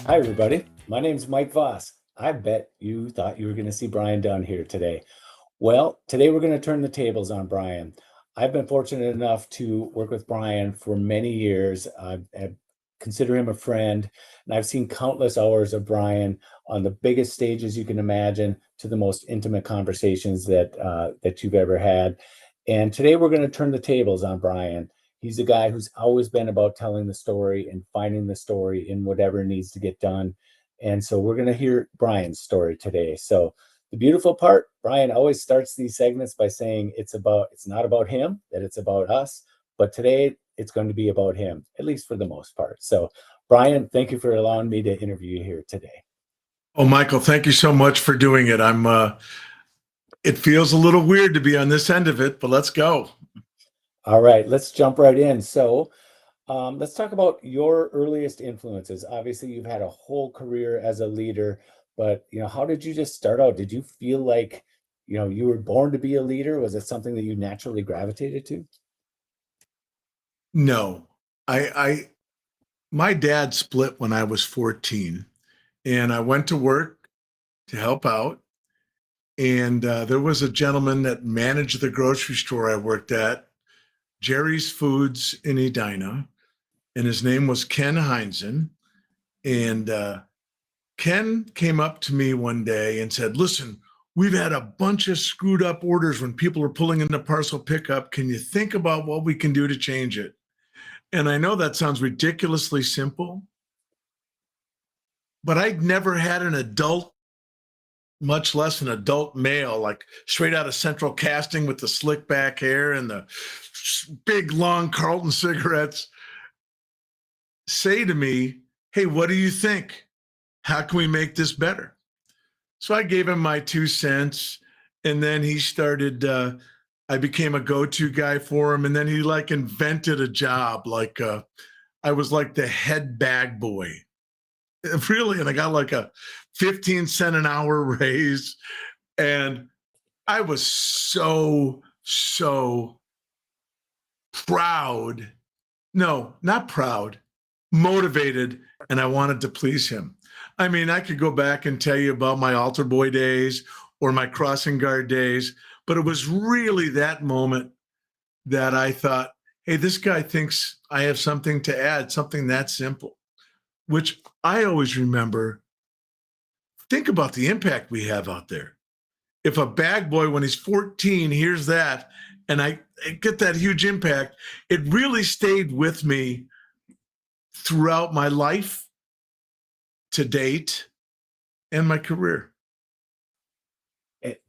Hi, everybody. My name's Mike Voss. I bet you thought you were going to see Brian down here today. Well, today we're going to turn the tables on Brian. I've been fortunate enough to work with Brian for many years. I consider him a friend, and I've seen countless hours of Brian on the biggest stages you can imagine to the most intimate conversations that you've ever had. And today we're going to turn the tables on Brian. He's a guy who's always been about telling the story and finding the story in whatever needs to get done. And so we're going to hear Brian's story today. So the beautiful part, Brian always starts these segments by saying it's not about him, that it's about us. But today it's going to be about him, at least for the most part. So, Brian, thank you for allowing me to interview you here today. Oh, Michael, thank you so much for doing it. It feels a little weird to be on this end of it, but let's go. All right, let's jump right in. So, let's talk about your earliest influences. Obviously, you've had a whole career as a leader, but how did you just start out? Did you feel like, you were born to be a leader? Was it something that you naturally gravitated to? No, I my dad split when I was 14, and I went to work to help out. And there was a gentleman that managed the grocery store I worked at, Jerry's Foods in Edina, and his name was Ken Heinzen. And Ken came up to me one day and said, "Listen, we've had a bunch of screwed up orders when people are pulling in the parcel pickup. Can you think about what we can do to change it?" And I know that sounds ridiculously simple, but I'd never had an adult, much less an adult male, like straight out of Central Casting with the slick back hair and the big long Carlton cigarettes, say to me, "Hey, what do you think? How can we make this better?" So I gave him my 2 cents, and then he started. I became a go-to guy for him, and then he like invented a job. I was like the head bag boy, really, and I got like a 15 cent an hour raise, and I was so proud. No, not proud, motivated, and I wanted to please him. I mean, I could go back and tell you about my altar boy days or my crossing guard days, but it was really that moment that I thought, hey, this guy thinks I have something to add, something that simple, which I always remember. Think about the impact we have out there. If a bag boy, when he's 14, hears that, and I get that huge impact, it really stayed with me throughout my life to date and my career.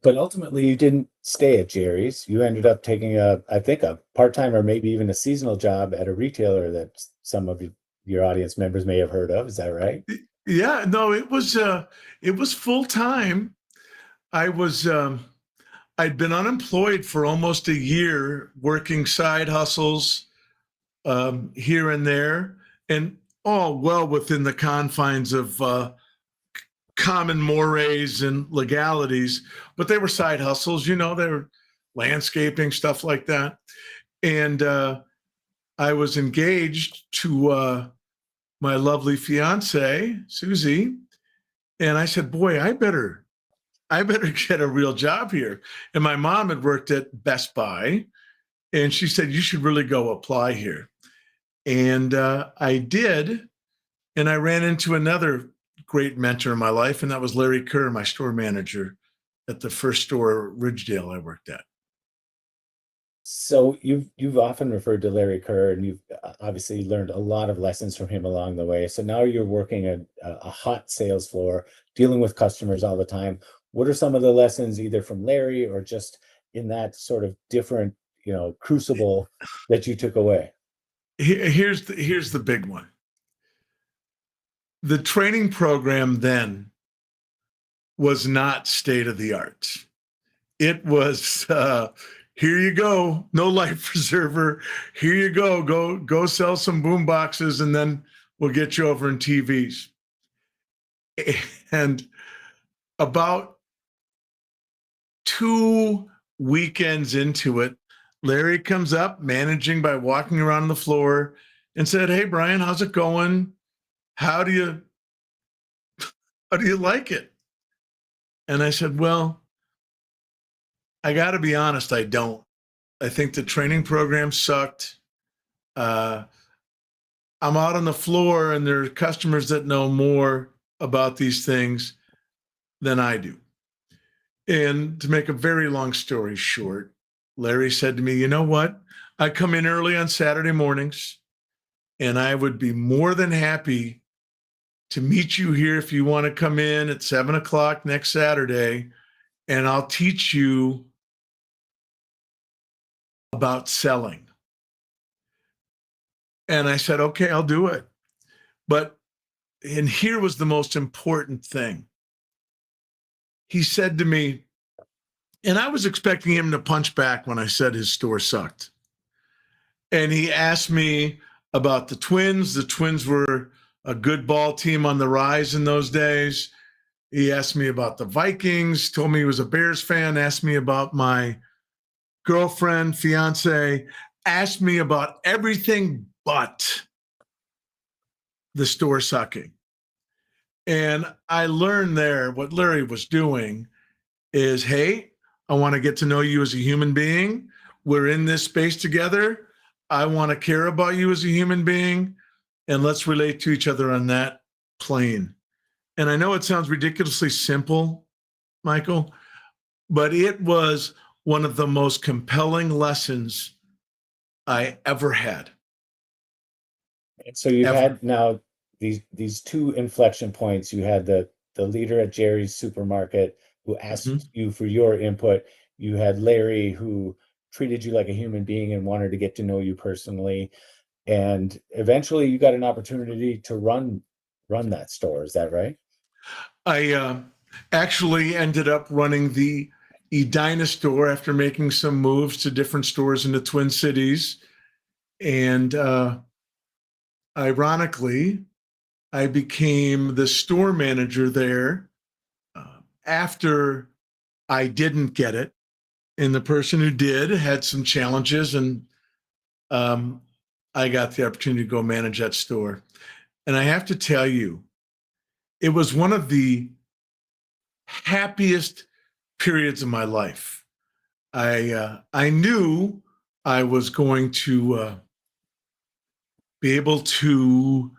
But ultimately, you didn't stay at Jerry's. You ended up taking I think, a part-time or maybe even a seasonal job at a retailer that some of your audience members may have heard of. Is that right? Yeah, no, it was full time. I was I'd been unemployed for almost a year, working side hustles here and there, and all well within the confines of common mores and legalities, but they were side hustles. They were landscaping, stuff like that. And I was engaged to my lovely fiance, Susie, and I said, "Boy, I better get a real job here." And my mom had worked at Best Buy, and she said, "You should really go apply here." And I did, and I ran into another great mentor in my life, and that was Larry Kerr, my store manager at the first store, Ridgedale, I worked at. So you've often referred to Larry Kerr, and you've obviously learned a lot of lessons from him along the way. So now you're working a hot sales floor, dealing with customers all the time. What are some of the lessons, either from Larry or just in that sort of different, crucible that you took away? Here's the big one. The training program then was not state of the art. It was here you go, no life preserver. Here you go sell some boom boxes, and then we'll get you over in TVs. And about 2 weekends into it, Larry comes up, managing by walking around the floor, and said, "Hey, Brian, how's it going? How do you How do you like it? And I said, well, I got to be honest, I don't. I think the training program sucked. Uh, I'm out on the floor and there are customers that know more about these things than I do. And to make a very long story short, Larry said to me, you know what? I come in early on Saturday mornings and I would be more than happy to meet you here if you want to come in at 7 o'clock next Saturday, and I'll teach you about selling. And I said, okay, I'll do it. And here was the most important thing. He said to me, and I was expecting him to punch back when I said his store sucked. And he asked me about the Twins. The Twins were a good ball team on the rise in those days. He asked me about the Vikings, told me he was a Bears fan, asked me about my girlfriend, fiance, asked me about everything but the store sucking. And I learned there what Larry was doing is, hey, I want to get to know you as a human being. We're in this space together. I want to care about you as a human being, and let's relate to each other on that plane. And I know it sounds ridiculously simple, Michael, but it was one of the most compelling lessons I ever had. So you've Ever. had now these two inflection points. You had the leader at Jerry's supermarket who asked you for your input. You had Larry who treated you like a human being and wanted to get to know you personally. And eventually you got an opportunity to run that store. Is that right? I actually ended up running the Edina store after making some moves to different stores in the Twin Cities. And ironically, I became the store manager there after I didn't get it. And the person who did had some challenges, and I got the opportunity to go manage that store. And I have to tell you, it was one of the happiest periods of my life. I knew I was going to be able to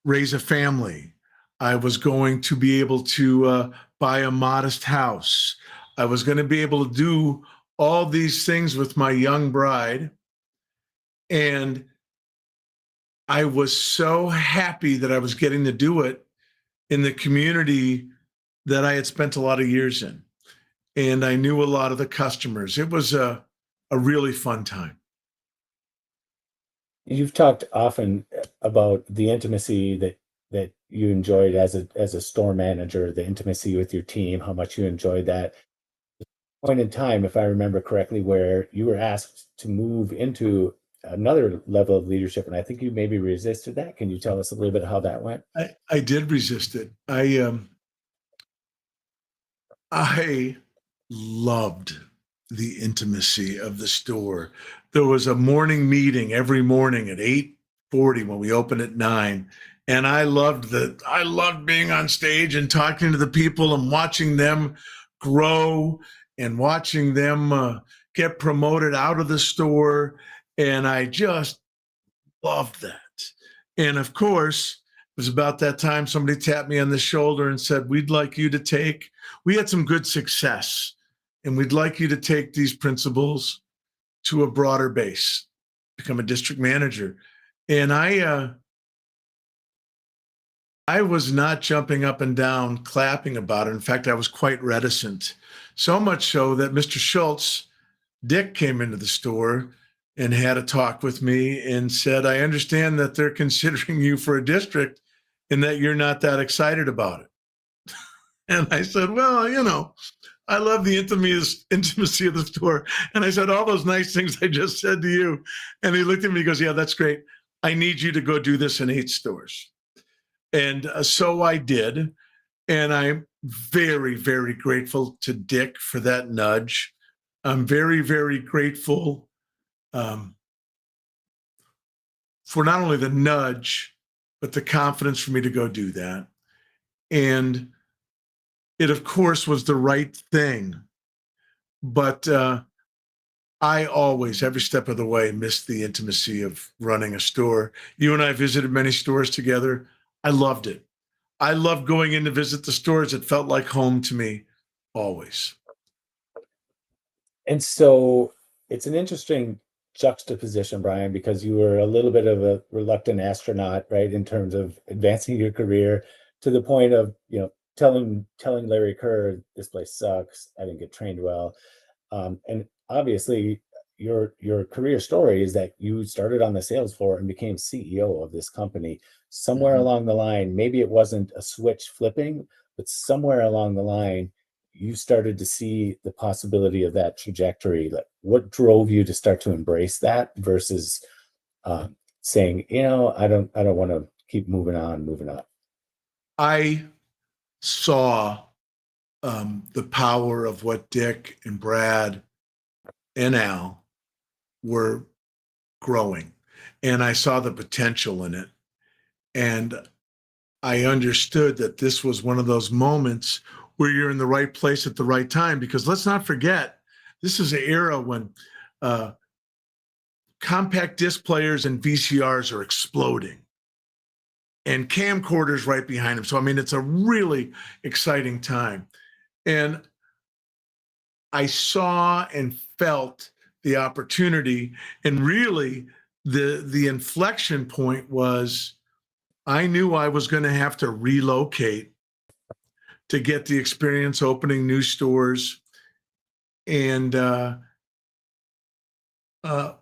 raise a family. I was going to be able to buy a modest house. I was going to be able to do all these things with my young bride. And I was so happy that I was getting to do it in the community that I had spent a lot of years in. And I knew a lot of the customers. It was a really fun time. You've talked often about the intimacy that you enjoyed as a store manager, the intimacy with your team, how much you enjoyed that. Point in time, if I remember correctly, where you were asked to move into another level of leadership, and I think you maybe resisted that. Can you tell us a little bit how that went? I did resist it. I loved the intimacy of the store. There was a morning meeting every morning at 8:40 when we opened at 9. And I loved being on stage and talking to the people and watching them grow and watching them get promoted out of the store. And I just loved that. And of course, it was about that time somebody tapped me on the shoulder and said, we had some good success, and we'd like you to take these principles to a broader base, become a district manager. And I was not jumping up and down, clapping about it. In fact, I was quite reticent. So much so that Mr. Schultz, Dick, came into the store and had a talk with me and said, I understand that they're considering you for a district and that you're not that excited about it. And I said, well, I love the intimacy of the store. And I said, all those nice things I just said to you. And he looked at me and goes, yeah, that's great. I need you to go do this in 8 stores. And so I did. And I'm very, very grateful to Dick for that nudge. I'm very, very grateful for not only the nudge, but the confidence for me to go do that. And it of course was the right thing. But I always, every step of the way, missed the intimacy of running a store. You and I visited many stores together. I loved it. I loved going in to visit the stores. It felt like home to me always. And so it's an interesting juxtaposition, Brian, because you were a little bit of a reluctant astronaut, right, in terms of advancing your career to the point of, telling Larry Kerr, this place sucks, I didn't get trained well. And obviously, your career story is that you started on the sales floor and became CEO of this company. Somewhere Mhm. along the line, maybe it wasn't a switch flipping, but somewhere along the line, you started to see the possibility of that trajectory. Like, what drove you to start to embrace that versus saying, I don't want to keep moving up. I saw the power of what Dick and Brad and Al were growing. And I saw the potential in it. And I understood that this was one of those moments where you're in the right place at the right time. Because let's not forget, this is an era when uh, compact disc players and VCRs are exploding and camcorders right behind them. So, I mean, it's a really exciting time. And I saw and felt the opportunity. And really, the inflection point was I knew I was going to have to relocate to get the experience opening new stores. And uh, I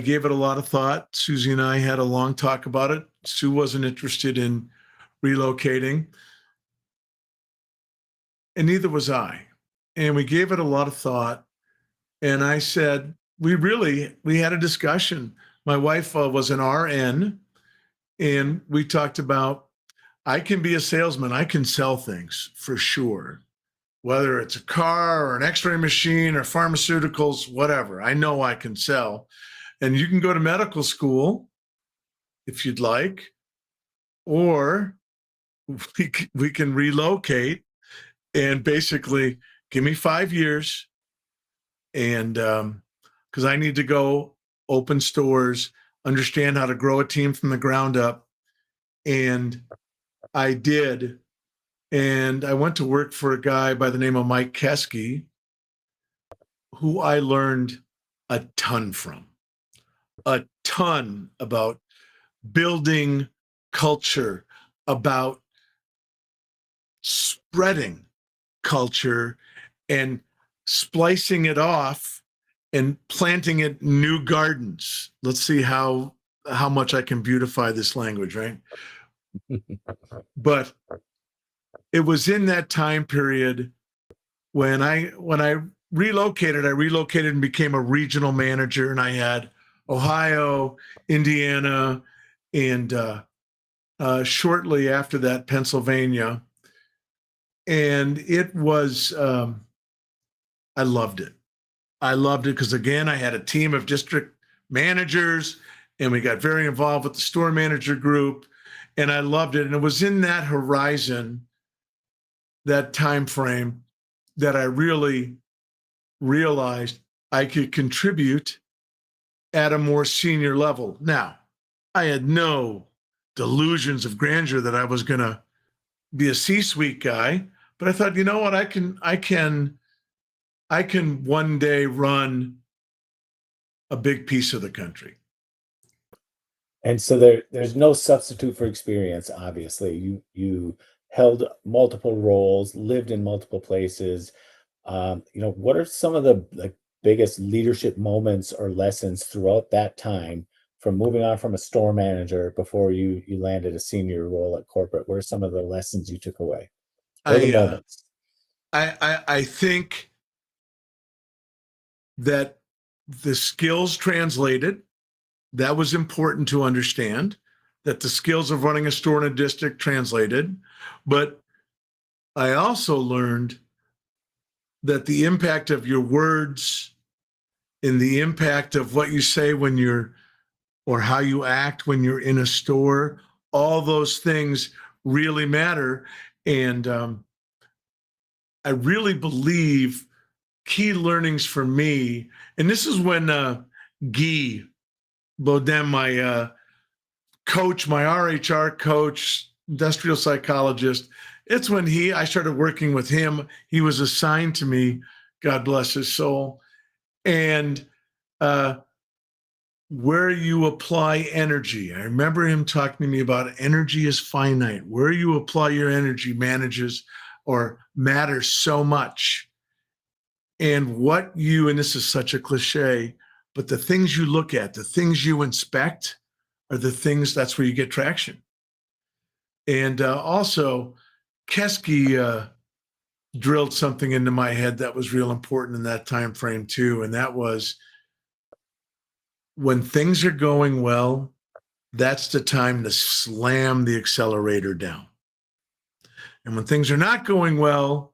gave it a lot of thought. Susie and I had a long talk about it. Sue wasn't interested in relocating, and neither was I. And we gave it a lot of thought. And I said, we had a discussion. My wife was an RN, and we talked about I can be a salesman. I can sell things for sure, whether it's a car or an x-ray machine or pharmaceuticals, whatever. I know I can sell. And you can go to medical school if you'd like, or we can relocate and basically give me 5 years. And because I need to go open stores, understand how to grow a team from the ground up. And I did. And I went to work for a guy by the name of Mike Keskey, who I learned a ton from, a ton about building culture, about spreading culture and splicing it off and planting it new gardens. Let's see how much I can beautify this language, right? But it was in that time period when I relocated and became a regional manager, and I had Ohio, Indiana, and shortly after that, Pennsylvania. And it was I loved it. I loved it because, again, I had a team of district managers, and we got very involved with the store manager group, and I loved it. And it was in that horizon, that time frame, that I really realized I could contribute at a more senior level. Now, I had no delusions of grandeur that I was going to be a C-suite guy, but I thought, you know what, I can one day run a big piece of the country. And so there's no substitute for experience, obviously. You held multiple roles, lived in multiple places. What are some of the biggest leadership moments or lessons throughout that time from moving on from a store manager before you landed a senior role at corporate? What are some of the lessons you took away or the I uh, moments? I think that the skills translated. That was important to understand, that the skills of running a store in a district translated. But I also learned that the impact of your words and the impact of what you say when you're, or how you act when you're in a store, all those things really matter. And I really believe key learnings for me, and this is when Guy Baudin, my coach, my RHR coach, industrial psychologist, it's when I started working with him. He was assigned to me, God bless his soul. And where you apply energy. I remember him talking to me about energy is finite. Where you apply your energy matters so much. And and this is such a cliche, but the things you look at, the things you inspect are the things, that's where you get traction. And also, Kesky drilled something into my head that was real important in that time frame too. And that was, when things are going well, that's the time to slam the accelerator down. And when things are not going well,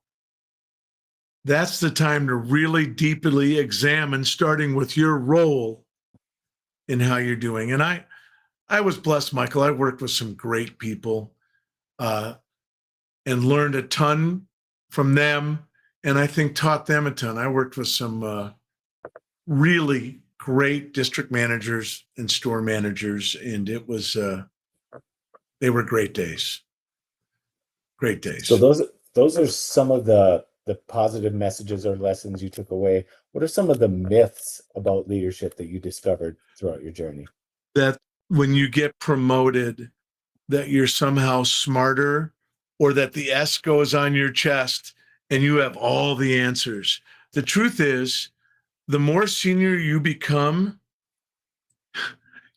that's the time to really deeply examine, starting with your role in how you're doing. And I was blessed, Michael. I worked with some great people and learned a ton from them. And I think taught them a ton. I worked with some really great district managers and store managers, and they were great days. Great days. So those are some of the positive messages or lessons you took away. What are some of the myths about leadership that you discovered throughout your journey? That when you get promoted, that you're somehow smarter, or that the S goes on your chest and you have all the answers. The truth is, the more senior you become,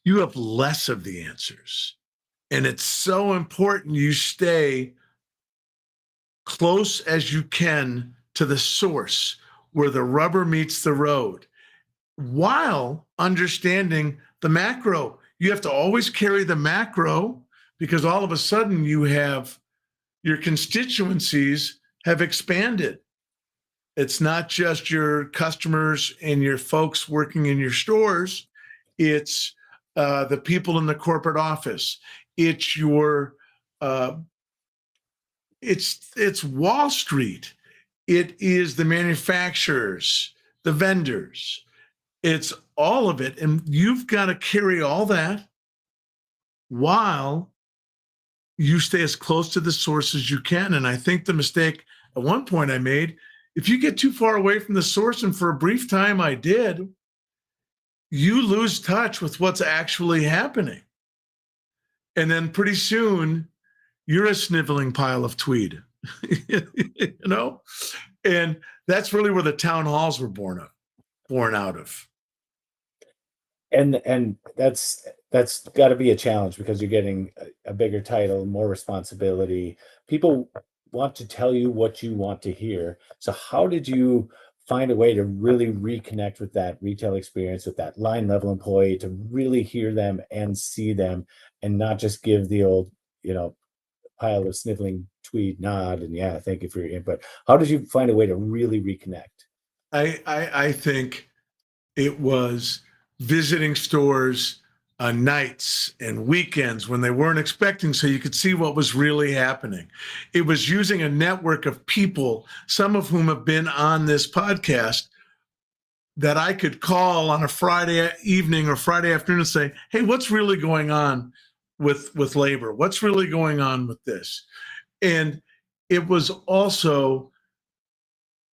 you have less of the answers. And it's so important you stay close as you can to the source where the rubber meets the road, while understanding the macro. You have to always carry the macro, because all of a sudden your constituencies have expanded. It's not just your customers and your folks working in your stores. It's the people in the corporate office. It's it's Wall Street. It is the manufacturers, the vendors. It's all of it. And you've got to carry all that while you stay as close to the source as you can. And I think the mistake at one point I made, if you get too far away from the source, and for a brief time I did, you lose touch with what's actually happening. And then pretty soon you're a sniveling pile of tweed, you know? And that's really where the town halls were born out of. And that's got to be a challenge, because you're getting a bigger title, more responsibility. People want to tell you what you want to hear. So how did you find a way to really reconnect with that retail experience, with that line level employee, to really hear them and see them, and not just give the old, pile of sniveling tweed nod and yeah, thank you for your input? How did you find a way to really reconnect? I think it was visiting stores on nights and weekends when they weren't expecting, so you could see what was really happening. It was using a network of people, some of whom have been on this podcast, that I could call on a Friday evening or Friday afternoon and say, hey, what's really going on with labor? What's really going on with this? And it was also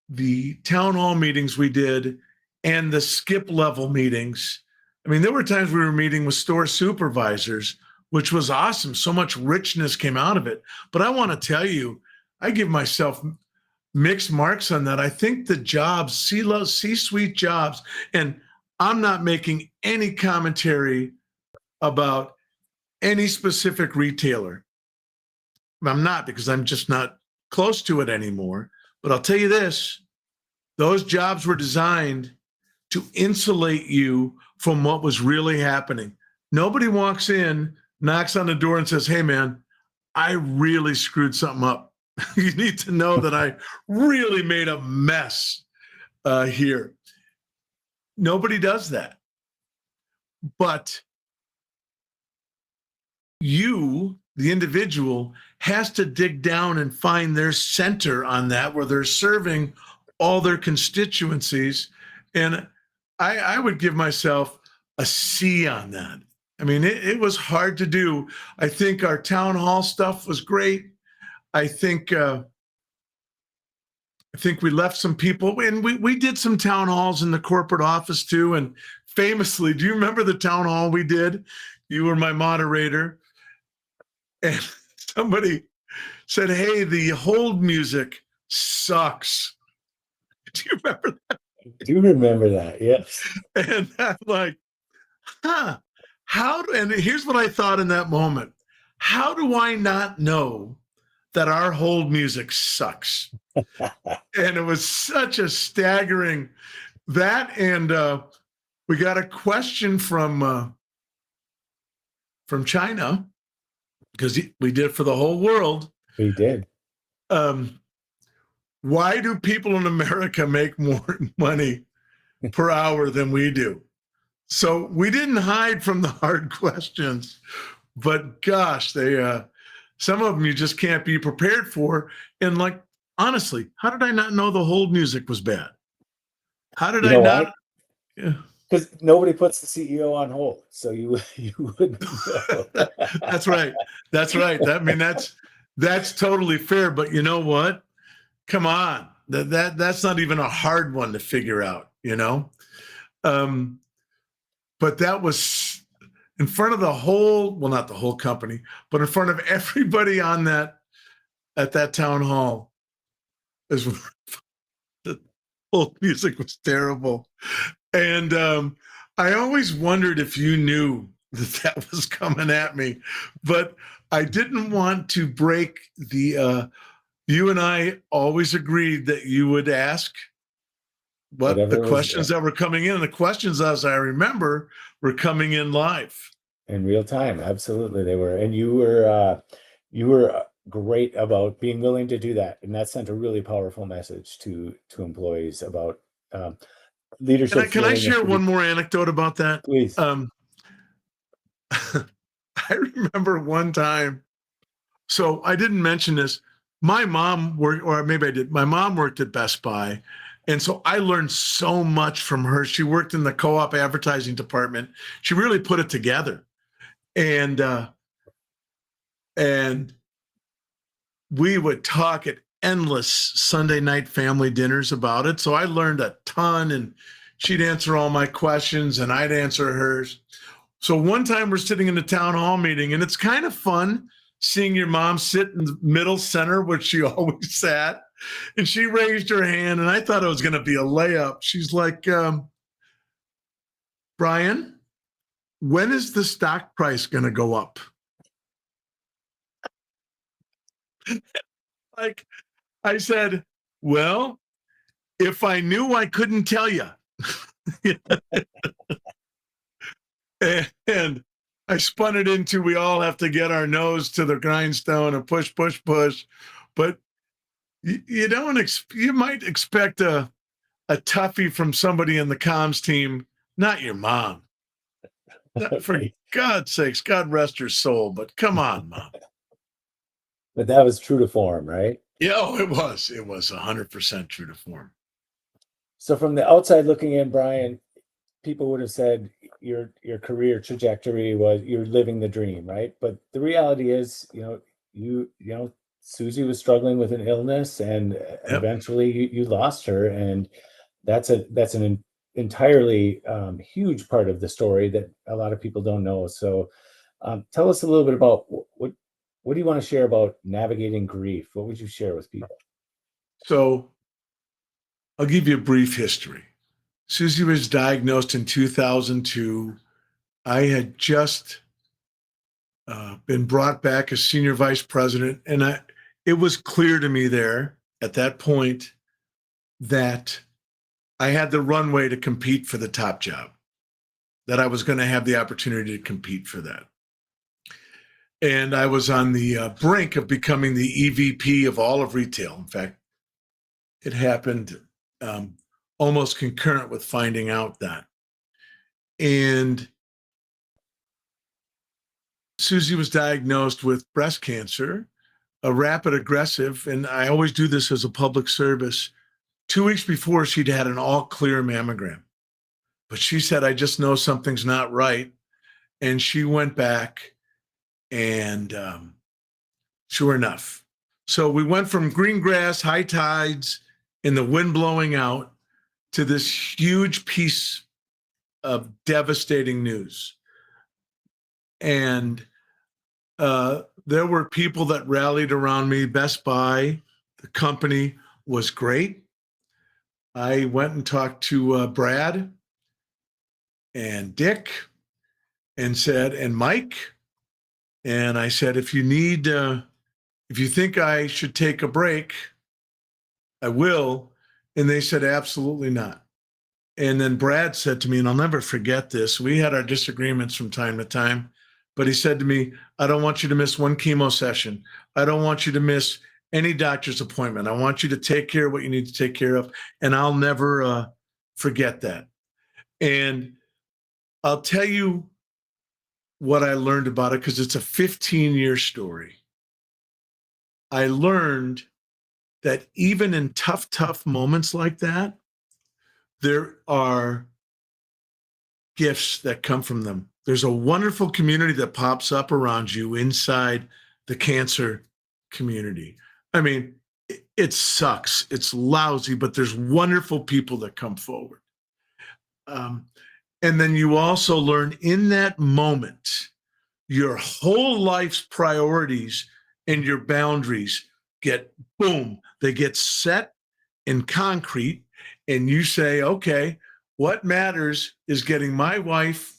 the town hall meetings we did and the skip level meetings. I mean, there were times we were meeting with store supervisors, which was awesome. So much richness came out of it. But I want to tell you, I give myself mixed marks on that. I think the jobs, C-suite jobs, and I'm not making any commentary about any specific retailer. I'm not, because I'm just not close to it anymore. But I'll tell you this, those jobs were designed to insulate you from what was really happening. Nobody walks in, knocks on the door and says, hey man, I really screwed something up. You need to know that I really made a mess here. Nobody does that. But you, the individual, has to dig down and find their center on that, where they're serving all their constituencies. And I would give myself a C on that. I mean, it was hard to do. I think our town hall stuff was great. I think we left some people, and we did some town halls in the corporate office too. And famously, do you remember the town hall we did? You were my moderator, and somebody said, "Hey, the hold music sucks." Do you remember that? I do remember that. Yes. And I'm like, huh, and here's what I thought in that moment. How do I not know that our hold music sucks? And it was such a staggering that. And we got a question from China, because we did it for the whole world. We did. Why do people in America make more money per hour than we do? So we didn't hide from the hard questions, but gosh, they some of them you just can't be prepared for. And like, honestly, how did I not know the hold music was bad? How did I not? Yeah. Because nobody puts the CEO on hold, so you wouldn't know. That's right. That's right. I mean, that's totally fair. But you know what? Come on, that's not even a hard one to figure out, you know. But that was in front of the whole, well, not the whole company, but in front of everybody on that at that town hall. The whole music was terrible. And I always wondered if you knew that was coming at me, but I didn't want to break the, you and I always agreed that you would ask what Whatever the questions that were coming in. And the questions, as I remember, were coming in live. In real time. Absolutely, they were. And you were great about being willing to do that. And that sent a really powerful message to employees about leadership. Can I share one more anecdote about that? Please. I remember one time, so I didn't mention this. My mom worked, or maybe I did. My mom worked at Best Buy. And so I learned so much from her. She worked in the co-op advertising department. She really put it together. And we would talk at endless Sunday night family dinners about it. So I learned a ton, and she'd answer all my questions and I'd answer hers. So one time we're sitting in the town hall meeting, and it's kind of fun seeing your mom sit in the middle center, where she always sat. And she raised her hand, and I thought it was going to be a layup. She's like, Brian, when is the stock price going to go up? Like, I said, well, if I knew, I couldn't tell you. And I spun it into, we all have to get our nose to the grindstone and push, push, push. But you might expect a toughie from somebody in the comms team, not your mom. For God's sakes, God rest her soul, but come on, Mom. But that was true to form, right? Yeah, oh, it was 100% true to form. So from the outside looking in, Brian, people would have said your career trajectory was you're living the dream, right? But the reality is, Susie was struggling with an illness, and eventually you lost her, and that's an entirely huge part of the story that a lot of people don't know. So tell us a little bit about what do you want to share about navigating grief? What would you share with people? So I'll give you a brief history. Susie was diagnosed in 2002. I had just been brought back as senior vice president, and it was clear to me there at that point that I had the runway to compete for the top job, that I was going to have the opportunity to compete for that. And I was on the brink of becoming the EVP of all of retail. In fact, it happened almost concurrent with finding out that. And Susie was diagnosed with breast cancer. a rapid aggressive, and I always do this as a public service. 2 weeks before, she'd had an all clear mammogram, but she said, I just know something's not right. And she went back, and sure enough. So we went from green grass, high tides, and the wind blowing out to this huge piece of devastating news. And there were people that rallied around me. Best Buy, the company, was great. I went and talked to Brad and Dick and said, and Mike, and I said, if you think I should take a break, I will. And they said, absolutely not. And then Brad said to me, and I'll never forget this, we had our disagreements from time to time, but he said to me, I don't want you to miss one chemo session. I don't want you to miss any doctor's appointment. I want you to take care of what you need to take care of. And I'll never forget that. And I'll tell you what I learned about it, because it's a 15-year story. I learned that even in tough moments like that, there are gifts that come from them. There's a wonderful community that pops up around you inside the cancer community. I mean, it sucks. It's lousy, but there's wonderful people that come forward. And then you also learn in that moment, your whole life's priorities and your boundaries get, boom, they get set in concrete. And you say, okay, what matters is getting my wife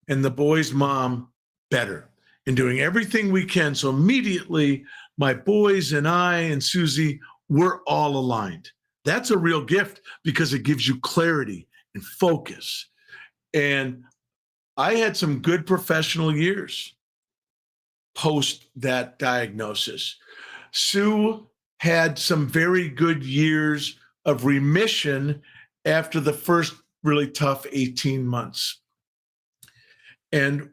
and the boy's mom better and doing everything we can. So immediately, my boys and I and Susie, we're all aligned. That's a real gift because it gives you clarity and focus. And I had some good professional years post that diagnosis. Sue had some very good years of remission after the first really tough 18 months. And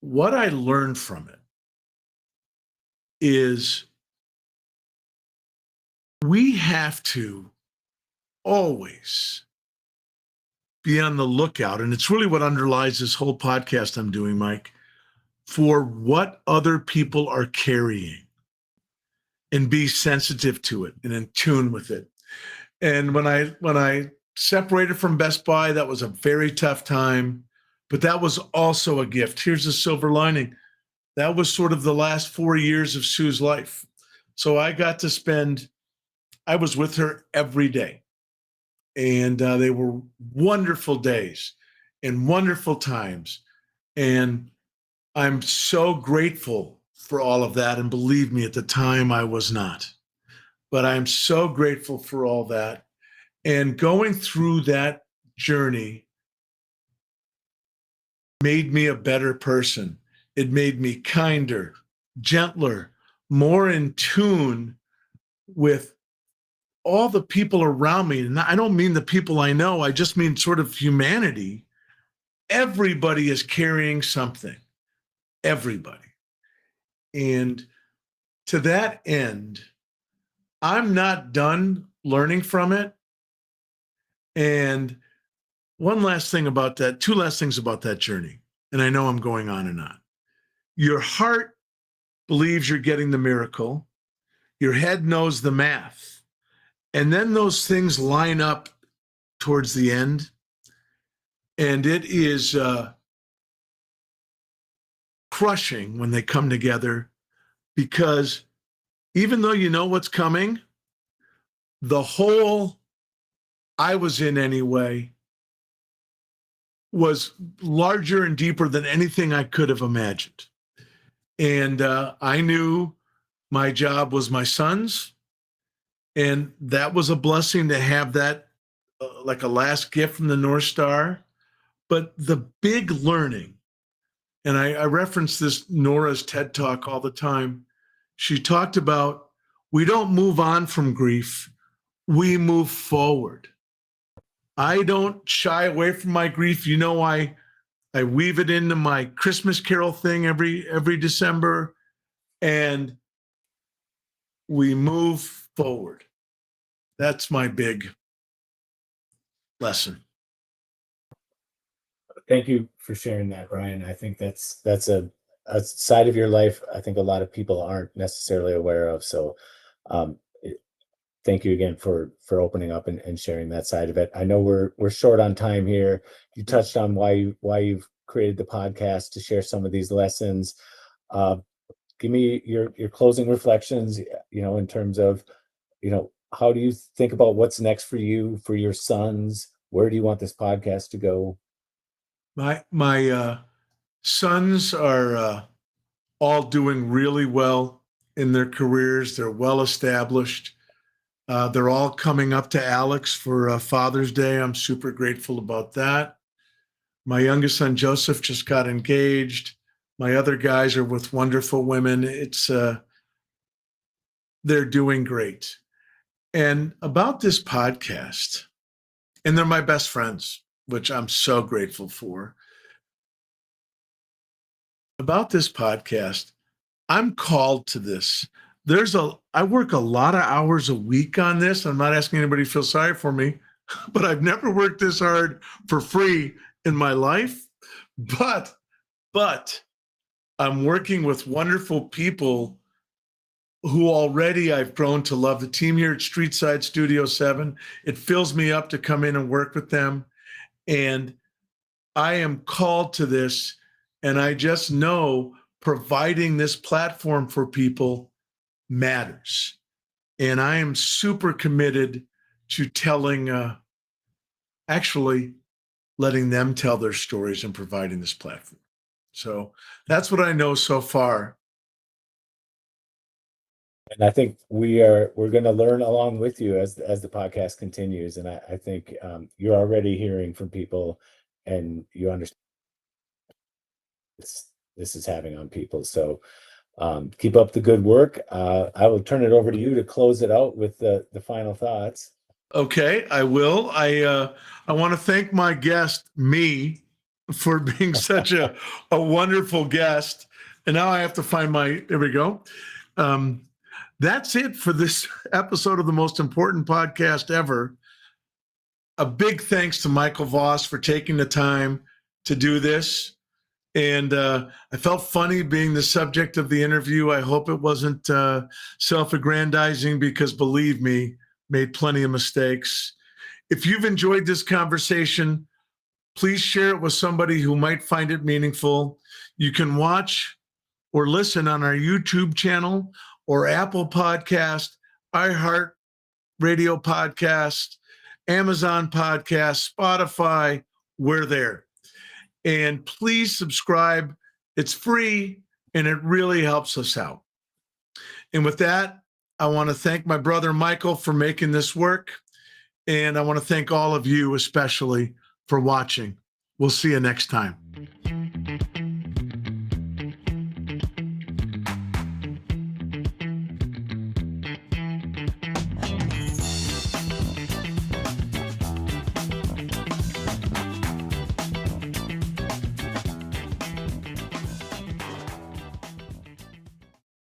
what I learned from it is we have to always be on the lookout, and it's really what underlies this whole podcast I'm doing, Mike, for what other people are carrying and be sensitive to it and in tune with it. And when I separated from Best Buy, that was a very tough time, but that was also a gift. Here's the silver lining. That was sort of the last 4 years of Sue's life. So I was with her every day. And they were wonderful days and wonderful times. And I'm so grateful for all of that. And believe me, at the time I was not. But I'm so grateful for all that. And going through that journey made me a better person. It made me kinder, gentler, more in tune with all the people around me. And I don't mean the people I know, I just mean sort of humanity. Everybody is carrying something. Everybody. And to that end, I'm not done learning from it. And one last thing about that, two last things about that journey. And I know I'm going on and on. Your heart believes you're getting the miracle. Your head knows the math. And then those things line up towards the end. And it is crushing when they come together, because even though you know what's coming, the hole I was in anyway was larger and deeper than anything I could have imagined. And I knew my job was my son's. And that was a blessing to have that like a last gift from the North Star. But the big learning, and I reference this Nora's TED Talk all the time. She talked about, we don't move on from grief, we move forward. I don't shy away from my grief. You know, I weave it into my Christmas Carol thing every December. And we move forward. That's my big lesson. Thank you for sharing that, Brian. I think that's a side of your life I think a lot of people aren't necessarily aware of. So thank you again for opening up and sharing that side of it. I know we're short on time here. You touched on why you've created the podcast to share some of these lessons. Give me your closing reflections, in terms of, how do you think about what's next for you, for your sons? Where do you want this podcast to go? My sons are all doing really well in their careers. They're well established. They're all coming up to Alex for Father's Day. I'm super grateful about that. My youngest son, Joseph, just got engaged. My other guys are with wonderful women. They're doing great. And about this podcast, and they're my best friends, which I'm so grateful for. About this podcast, I'm called to this. I work a lot of hours a week on this. I'm not asking anybody to feel sorry for me, but I've never worked this hard for free in my life. But I'm working with wonderful people who already I've grown to love. The team here at Streetside Studio 7, it fills me up to come in and work with them. And I am called to this. And I just know providing this platform for people matters. And I am super committed to actually letting them tell their stories and providing this platform. So that's what I know so far. And I think we're going to learn along with you as the podcast continues. And I think you're already hearing from people, and you understand this is having on people. So keep up the good work. I will turn it over to you to close it out with the final thoughts. Okay, I will. I want to thank my guest, me, for being such a wonderful guest. And now I have to find there we go. That's it for this episode of the most important podcast ever. A big thanks to Michael Voss for taking the time to do this. And I felt funny being the subject of the interview. I hope it wasn't self-aggrandizing, because believe me, made plenty of mistakes. If you've enjoyed this conversation, please share it with somebody who might find it meaningful. You can watch or listen on our YouTube channel or Apple Podcast, iHeart Radio Podcast, Amazon Podcast, Spotify. We're there. And please subscribe. It's free and it really helps us out. And with that, I want to thank my brother Michael for making this work. And I want to thank all of you especially for watching. We'll see you next time.